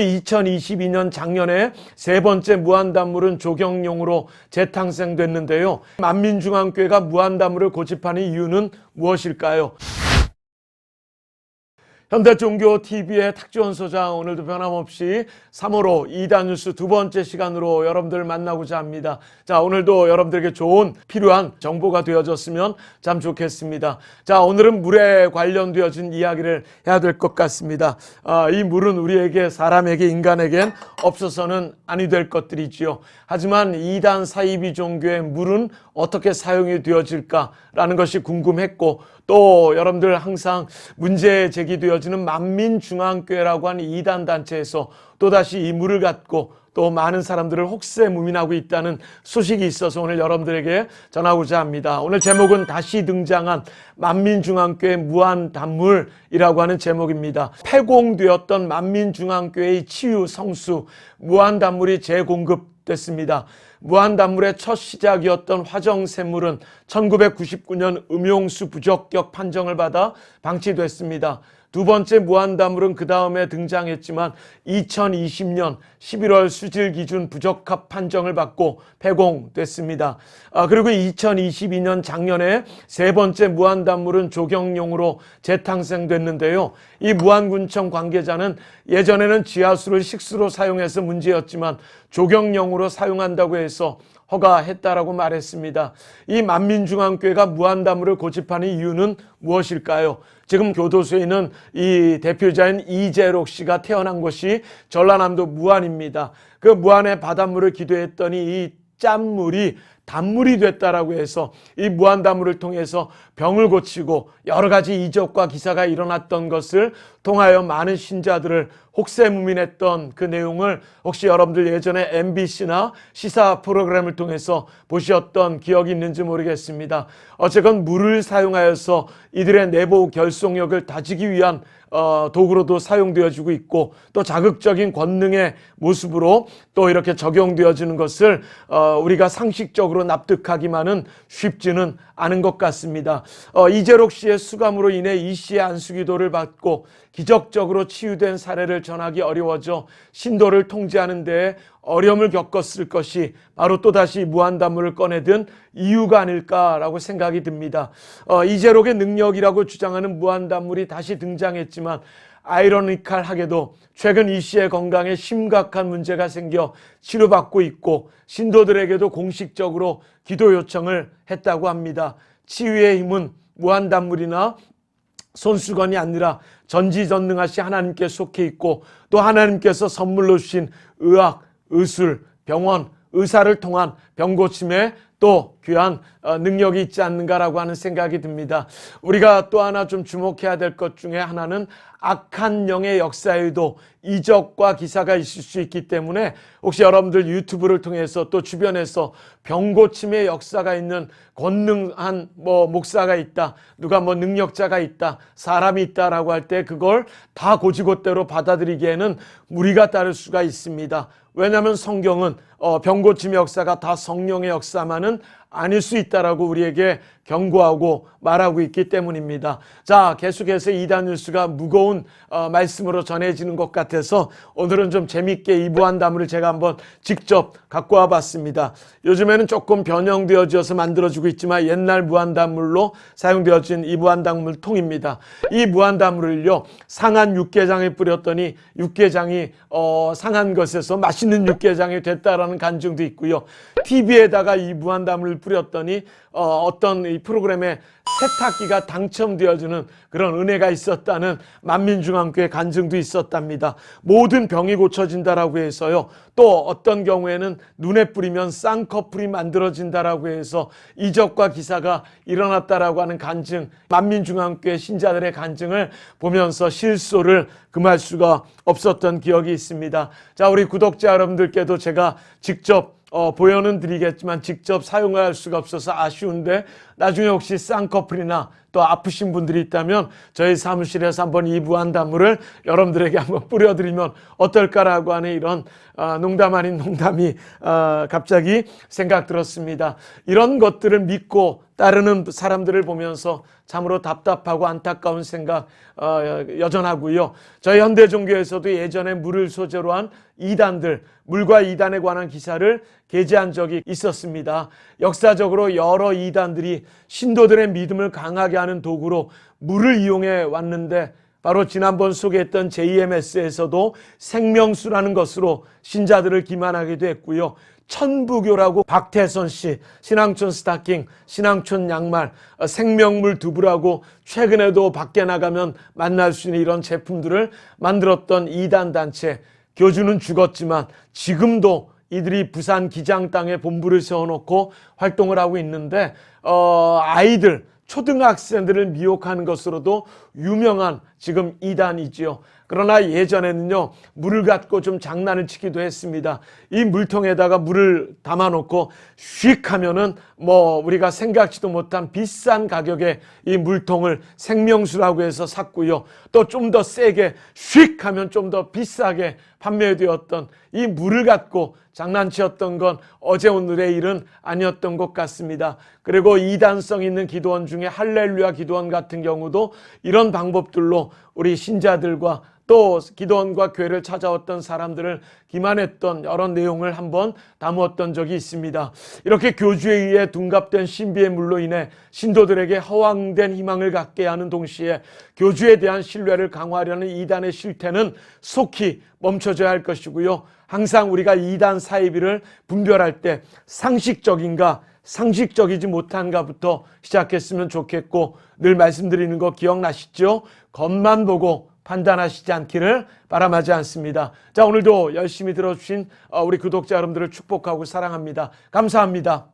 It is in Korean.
2022년 작년에 세 번째 무한단물은 조경용으로 재탄생됐는데요. 만민중앙교회가 무한단물을 고집하는 이유는 무엇일까요? 현대종교TV의 탁지원 소장, 오늘도 변함없이 3월호 2단 뉴스 두 번째 시간으로 여러분들 만나고자 합니다. 자, 오늘도 여러분들에게 좋은 필요한 정보가 되어졌으면 참 좋겠습니다. 자, 오늘은 물에 관련되어진 이야기를 해야 될 것 같습니다. 이 물은 우리에게, 사람에게, 인간에겐 없어서는 아니 될 것들이지요. 하지만 2단 사이비 종교의 물은 어떻게 사용이 되어질까라는 것이 궁금했고, 또 여러분들 항상 문제 제기되어지는 만민중앙교회라고 하는 2단 단체에서 또다시 이 물을 갖고 또 많은 사람들을 혹세무민하고 있다는 소식이 있어서 오늘 여러분들에게 전하고자 합니다. 오늘 제목은 다시 등장한 만민중앙교회 무한단물이라고 하는 제목입니다. 폐공되었던 만민중앙교회의 치유 성수 무한단물이 재공급됐습니다. 무한단물의 첫 시작이었던 화정샘물은 1999년 음용수 부적격 판정을 받아 방치됐습니다. 두 번째 무한단물은 그 다음에 등장했지만 2020년 11월 수질 기준 부적합 판정을 받고 폐공됐습니다. 그리고 2022년 작년에 세 번째 무한단물은 조경용으로 재탄생됐는데요. 이 무안군청 관계자는 예전에는 지하수를 식수로 사용해서 문제였지만 조경용으로 사용한다고 해서 허가했다라고 말했습니다. 이 만민중앙교회가 무한단물을 고집하는 이유는 무엇일까요? 지금 교도소에 있는 이 대표자인 이재록 씨가 태어난 곳이 전라남도 무안입니다. 그 무안의 바닷물을 기도했더니 이 짠물이 단물이 됐다라고 해서 이 무한단물을 통해서 병을 고치고 여러 가지 이적과 기사가 일어났던 것을 통하여 많은 신자들을 혹세무민했던 그 내용을 혹시 여러분들 예전에 MBC나 시사 프로그램을 통해서 보셨던 기억이 있는지 모르겠습니다. 어쨌건 물을 사용하여서 이들의 내부 결속력을 다지기 위한 도구로도 사용되어지고 있고, 또 자극적인 권능의 모습으로 또 이렇게 적용되어지는 것을 우리가 상식적으로 납득하기만은 쉽지는 않은 것 같습니다. 이재록 씨의 수감으로 인해 이 씨의 안수기도를 받고 기적적으로 치유된 사례를 전하기 어려워져 신도를 통제하는 데에 어려움을 겪었을 것이 바로 또다시 무한단물을 꺼내든 이유가 아닐까라고 생각이 듭니다. 이재록의 능력이라고 주장하는 무한단물이 다시 등장했지만 아이러니컬하게도 최근 이 씨의 건강에 심각한 문제가 생겨 치료받고 있고 신도들에게도 공식적으로 기도 요청을 했다고 합니다. 치유의 힘은 무한단물이나 손수건이 아니라 전지전능하신 하나님께 속해 있고, 또 하나님께서 선물로 주신 의학, 의술, 병원, 의사를 통한 병고침에 또 귀한 능력이 있지 않는가라고 하는 생각이 듭니다. 우리가 또 하나 좀 주목해야 될 것 중에 하나는 악한 영의 역사에도 이적과 기사가 있을 수 있기 때문에 혹시 여러분들 유튜브를 통해서 또 주변에서 병고침의 역사가 있는 권능한 목사가 있다, 누가 능력자가 있다, 사람이 있다라고 할 때 그걸 다 고지고대로 받아들이기에는 무리가 따를 수가 있습니다. 왜냐하면 성경은 병고침의 역사가 다 성령의 역사만은 아닐 수 있다라고 우리에게 경고하고 말하고 있기 때문입니다. 자, 계속해서 2단 뉴스가 무거운 말씀으로 전해지는 것 같아서 오늘은 좀 재밌게 이 무한단물을 제가 한번 직접 갖고 와봤습니다. 요즘에는 조금 변형되어져서 만들어지고 있지만 옛날 무한단물로 사용되어진 이 무한단물 통입니다. 이 무한단물을요, 상한 육개장에 뿌렸더니 육개장이 상한 것에서 맛있는 육개장이 됐다라는 간증도 있고요. TV에다가 이 무한단물을 뿌렸더니 어떤 이 프로그램에 세탁기가 당첨되어주는 그런 은혜가 있었다는 만민중앙교회 간증도 있었답니다. 모든 병이 고쳐진다라고 해서요, 또 어떤 경우에는 눈에 뿌리면 쌍꺼풀이 만들어진다라고 해서 이적과 기사가 일어났다라고 하는 간증, 만민중앙교회 신자들의 간증을 보면서 실소를 금할 수가 없었던 기억이 있습니다. 자, 우리 구독자 여러분들께도 제가 직접 보여는 드리겠지만 직접 사용할 수가 없어서 아쉬운데, 나중에 혹시 쌍꺼풀이나 또 아프신 분들이 있다면 저희 사무실에서 한번 이 무한단물을 여러분들에게 한번 뿌려드리면 어떨까라고 하는 이런 농담 아닌 농담이 갑자기 생각 들었습니다. 이런 것들을 믿고 따르는 사람들을 보면서 참으로 답답하고 안타까운 생각 여전하고요. 저희 현대 종교에서도 예전에 물을 소재로 한 이단들, 물과 이단에 관한 기사를 게재한 적이 있었습니다. 역사적으로 여러 이단들이 신도들의 믿음을 강하게 하는 도구로 물을 이용해 왔는데, 바로 지난번 소개했던 JMS에서도 생명수라는 것으로 신자들을 기만하기도 했고요. 천부교라고 박태선 씨, 신앙촌 스타킹, 신앙촌 양말, 생명물 두부라고 최근에도 밖에 나가면 만날 수 있는 이런 제품들을 만들었던 이단 단체. 교주는 죽었지만 지금도 이들이 부산 기장 땅에 본부를 세워놓고 활동을 하고 있는데 아이들, 초등학생들을 미혹하는 것으로도 유명한 지금 이단이지요. 그러나 예전에는요, 물을 갖고 좀 장난을 치기도 했습니다. 이 물통에다가 물을 담아놓고 휙 하면은 우리가 생각지도 못한 비싼 가격에 이 물통을 생명수라고 해서 샀고요. 또 좀 더 세게 휙 하면 좀 더 비싸게 판매되었던 이 물을 갖고 장난치었던 건 어제 오늘의 일은 아니었던 것 같습니다. 그리고 이단성 있는 기도원 중에 할렐루야 기도원 같은 경우도 이런 방법들로 우리 신자들과 또 기도원과 교회를 찾아왔던 사람들을 기만했던 여러 내용을 한번 다루었던 적이 있습니다. 이렇게 교주에 의해 둔갑된 신비의 물로 인해 신도들에게 허황된 희망을 갖게 하는 동시에 교주에 대한 신뢰를 강화하려는 이단의 실태는 속히 멈춰져야 할 것이고요. 항상 우리가 이단 사이비를 분별할 때 상식적인가 상식적이지 못한가부터 시작했으면 좋겠고, 늘 말씀드리는 거 기억나시죠? 겉만 보고 판단하시지 않기를 바람하지 않습니다. 자, 오늘도 열심히 들어주신 우리 구독자 여러분들을 축복하고 사랑합니다. 감사합니다.